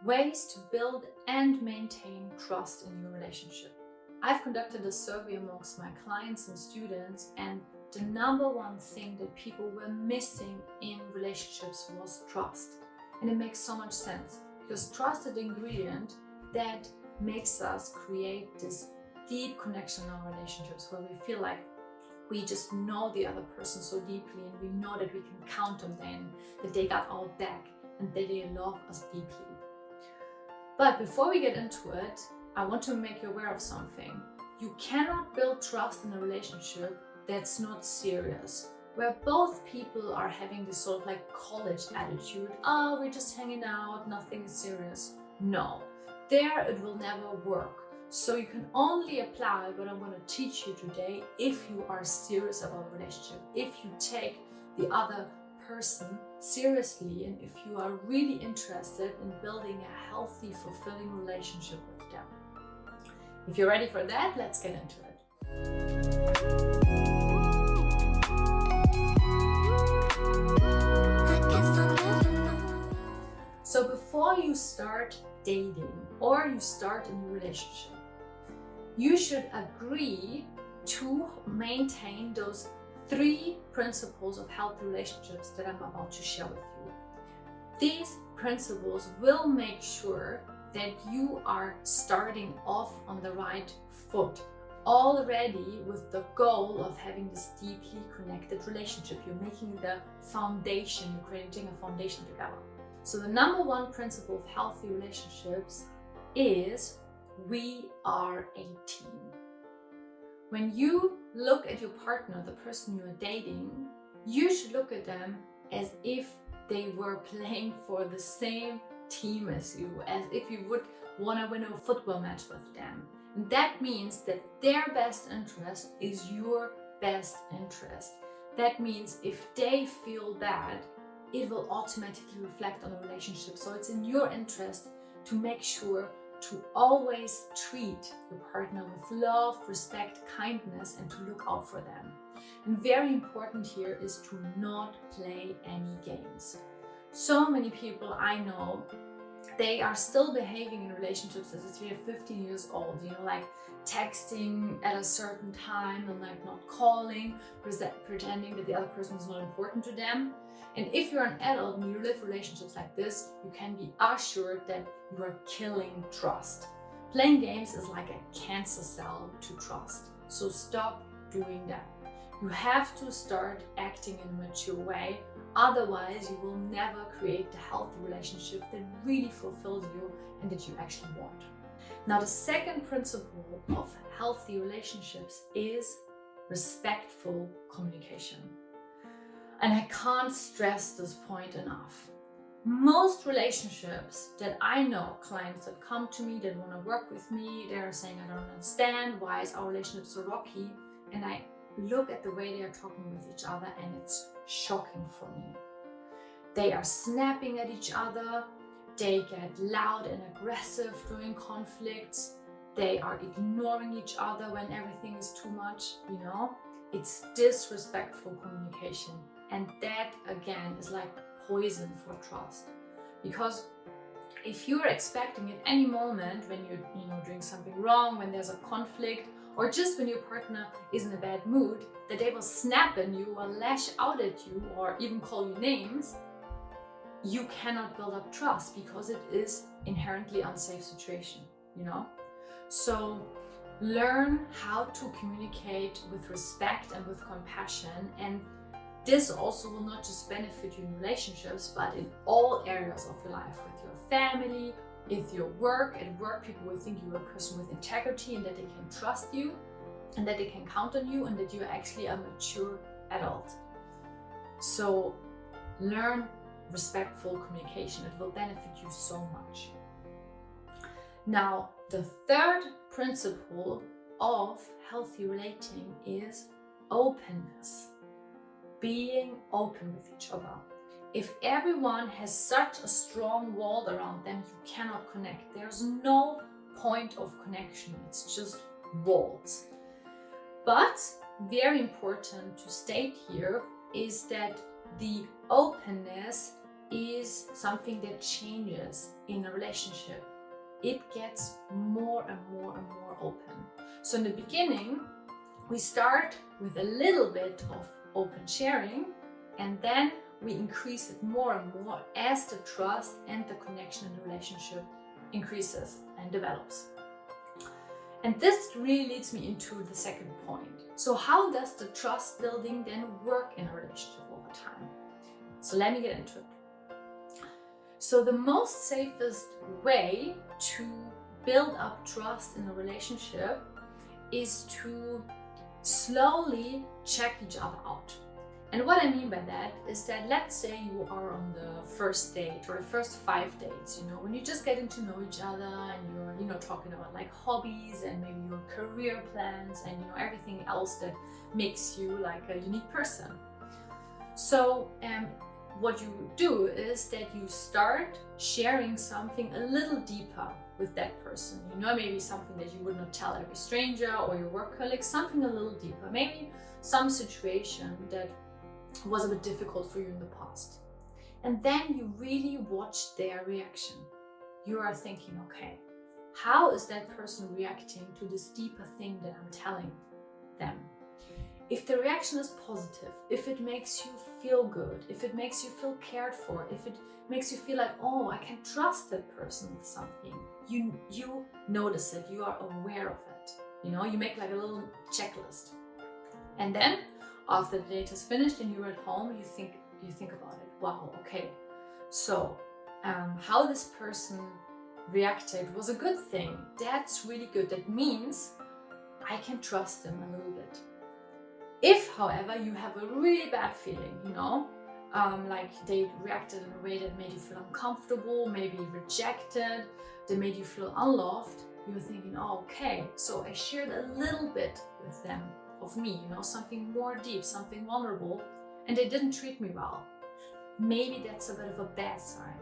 Ways to build and maintain trust in your relationship. I've conducted a survey amongst my clients and students, and the number one thing that people were missing in relationships was trust. And it makes so much sense because trust is the ingredient that makes us create this deep connection in our relationships where we feel like we just know the other person so deeply and we know that we can count on them, that they got our back and that they love us deeply. But before we get into it, I want to make you aware of something. You cannot build trust in a relationship that's not serious, where both people are having this sort of like college attitude. Oh, we're just hanging out, nothing is serious. No, there it will never work. So you can only apply what I'm going to teach you today if you are serious about a relationship, if you take the other person seriously, and if you are really interested in building a healthy, fulfilling relationship with them. If you're ready for that, let's get into it. So before you start dating or you start a new relationship, you should agree to maintain those 3 principles of healthy relationships that I'm about to share with you. These principles will make sure that you are starting off on the right foot already with the goal of having this deeply connected relationship. You're making the foundation, you're creating a foundation together. So the number 1 principle of healthy relationships is we are a team. When you look at your partner, the person you are dating, you should look at them as if they were playing for the same team as you, as if you would want to win a football match with them. And that means that their best interest is your best interest. That means if they feel bad, it will automatically reflect on a relationship. So it's in your interest to make sure to always treat your partner with love, respect, kindness, and to look out for them. And very important here is to not play any games. So many people I know, they are still behaving in relationships as if they're 15 years old, like texting at a certain time and like not calling, pretending that the other person is not important to them. And if you're an adult and you live relationships like this, you can be assured that you are killing trust. Playing games is like a cancer cell to trust. So stop doing that. You have to start acting in a mature way. Otherwise, you will never create the healthy relationship that really fulfills you and that you actually want. Now, the second principle of healthy relationships is respectful communication. And I can't stress this point enough. Most relationships that I know, clients that come to me, that want to work with me, they're saying, I don't understand, why is our relationship so rocky? And I look at the way they are talking with each other and it's shocking for me. They are snapping at each other, they get loud and aggressive during conflicts, they are ignoring each other when everything is too much, It's disrespectful communication. And that again is like poison for trust. Because if you're expecting at any moment when you're doing something wrong, when there's a conflict, or just when your partner is in a bad mood, that they will snap at you or lash out at you or even call you names, you cannot build up trust because it is inherently unsafe situation, So learn how to communicate with respect and with compassion, and this also will not just benefit you in relationships, but in all areas of your life, with your family, with your work. At work, people will think you're a person with integrity and that they can trust you and that they can count on you and that you're actually a mature adult. So learn respectful communication. It will benefit you so much. Now, the third principle of healthy relating is openness. Being open with each other. If everyone has such a strong wall around them, you cannot connect. There's no point of connection. It's just walls. But very important to state here is that the openness is something that changes in a relationship. It gets more and more and more open. So in the beginning, we start with a little bit of open sharing, and then we increase it more and more as the trust and the connection in the relationship increases and develops. And this really leads me into the second point. So how does the trust building then work in a relationship over time? So let me get into it. So the most safest way to build up trust in a relationship is to slowly check each other out. And what I mean by that is that, let's say you are on the first date or the first 5 dates, when you're just getting to know each other and you're, talking about like hobbies and maybe your career plans and, everything else that makes you like a unique person. So, what you do is that you start sharing something a little deeper with that person. Maybe something that you would not tell every stranger or your work colleague, something a little deeper. Maybe some situation that was a bit difficult for you in the past. And then you really watch their reaction. You are thinking, okay, how is that person reacting to this deeper thing that I'm telling them? If the reaction is positive, if it makes you feel good, if it makes you feel cared for, if it makes you feel like, oh, I can trust that person with something, you notice it, you are aware of it. You make like a little checklist. And then after the date is finished and you're at home, you think about it. Wow, okay. So how this person reacted was a good thing. That's really good. That means I can trust them a little bit. If, however, you have a really bad feeling, like they reacted in a way that made you feel uncomfortable, maybe rejected, they made you feel unloved, you're thinking, oh, okay, so I shared a little bit with them of me, something more deep, something vulnerable, and they didn't treat me well. Maybe that's a bit of a bad sign,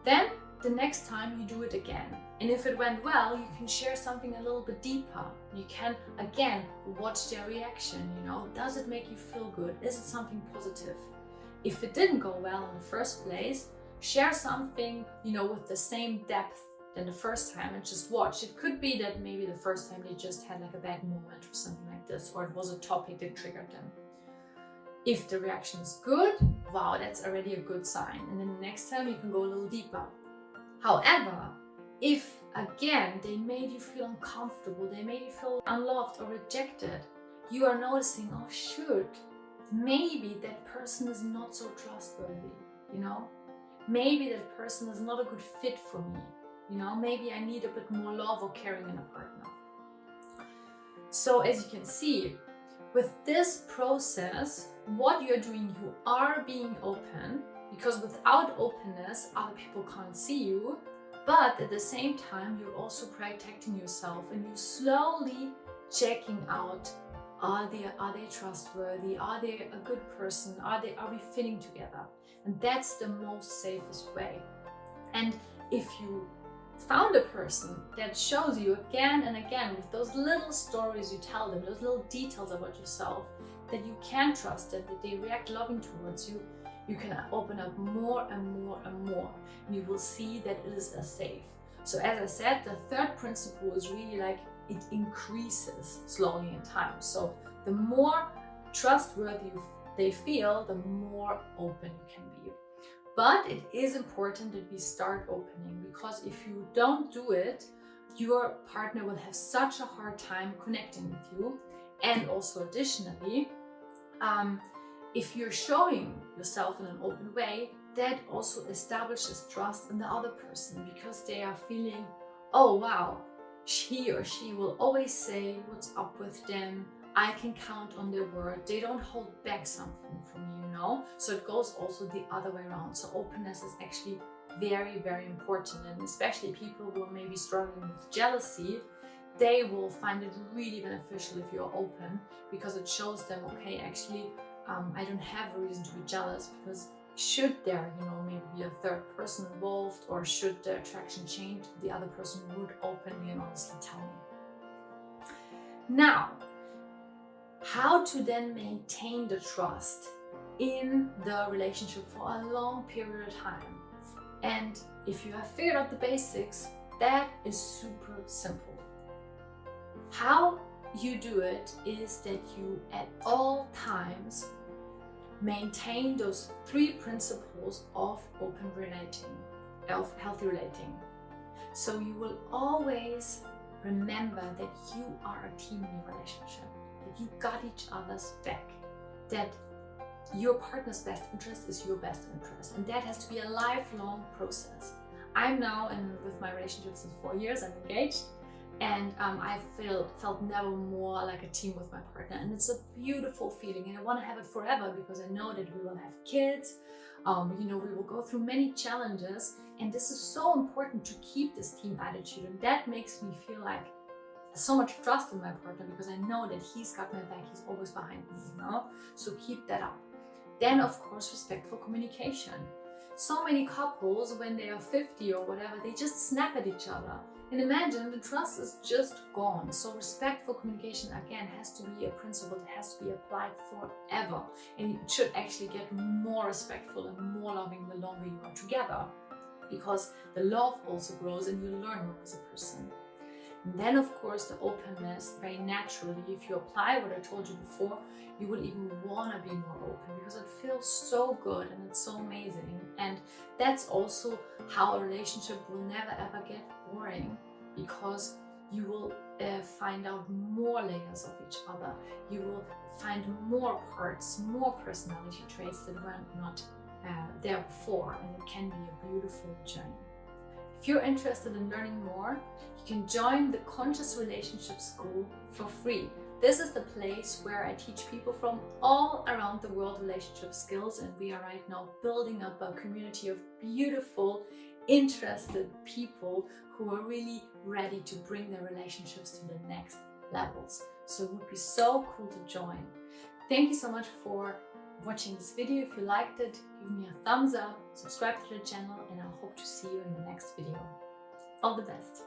Then the next time you do it again. And if it went well, you can share something a little bit deeper. You can, again, watch their reaction, Does it make you feel good? Is it something positive? If it didn't go well in the first place, share something, with the same depth than the first time and just watch. It could be that maybe the first time they just had like a bad moment or something like this, or it was a topic that triggered them. If the reaction is good, wow, that's already a good sign. And then the next time you can go a little deeper. However, if again they made you feel uncomfortable, they made you feel unloved or rejected, you are noticing, oh shoot, maybe that person is not so trustworthy, Maybe that person is not a good fit for me, Maybe I need a bit more love or caring in a partner. So as you can see, with this process, what you're doing, you are being open, because without openness, other people can't see you. But at the same time, you're also protecting yourself and you're slowly checking out, are they trustworthy? Are they a good person? Are we fitting together? And that's the most safest way. And if you found a person that shows you again and again with those little stories you tell them, those little details about yourself, that you can trust them, that they react loving towards you, you can open up more and more and more. And you will see that it is safe. So as I said, the third principle is really like it increases slowly in time. So the more trustworthy they feel, the more open you can be. But it is important that we start opening, because if you don't do it, your partner will have such a hard time connecting with you. And also additionally, if you're showing yourself in an open way, that also establishes trust in the other person, because they are feeling, oh wow, he or she will always say what's up with them. I can count on their word. They don't hold back something from me, So it goes also the other way around. So openness is actually very, very important. And especially people who are maybe struggling with jealousy, they will find it really beneficial if you're open, because it shows them, okay, actually, I don't have a reason to be jealous, because should there, maybe be a third person involved, or should the attraction change, the other person would openly and honestly tell me. Now, how to then maintain the trust in the relationship for a long period of time. And if you have figured out the basics, that is super simple. How you do it is that you at all times maintain those 3 principles of open relating, of healthy relating. So you will always remember that you are a team in your relationship, that you got each other's back, that your partner's best interest is your best interest, and that has to be a lifelong process. I'm now with my relationship since 4 years, I'm engaged, and I felt never more like a team with my partner, and it's a beautiful feeling, and I want to have it forever because I know that we will have kids, we will go through many challenges, and this is so important to keep this team attitude, and that makes me feel like so much trust in my partner because I know that he's got my back, he's always behind me, so keep that up. Then of course, respectful communication. So many couples, when they are 50 or whatever, they just snap at each other. And imagine the trust is just gone. So respectful communication, again, has to be a principle that has to be applied forever. And it should actually get more respectful and more loving the longer you are together. Because the love also grows and you learn more as a person. And then of course the openness, very naturally, if you apply what I told you before, you will even want to be more open because it feels so good and it's so amazing. And that's also how a relationship will never ever get boring, because you will find out more layers of each other. You will find more parts, more personality traits that were not there before, and it can be a beautiful journey. If you're interested in learning more, you can join the Conscious Relationship School for free. This is the place where I teach people from all around the world relationship skills, and we are right now building up a community of beautiful, interested people who are really ready to bring their relationships to the next levels. So it would be so cool to join. Thank you so much for watching this video. If you liked it, give me a thumbs up, subscribe to the channel, and I hope to see you in the next video. All the best.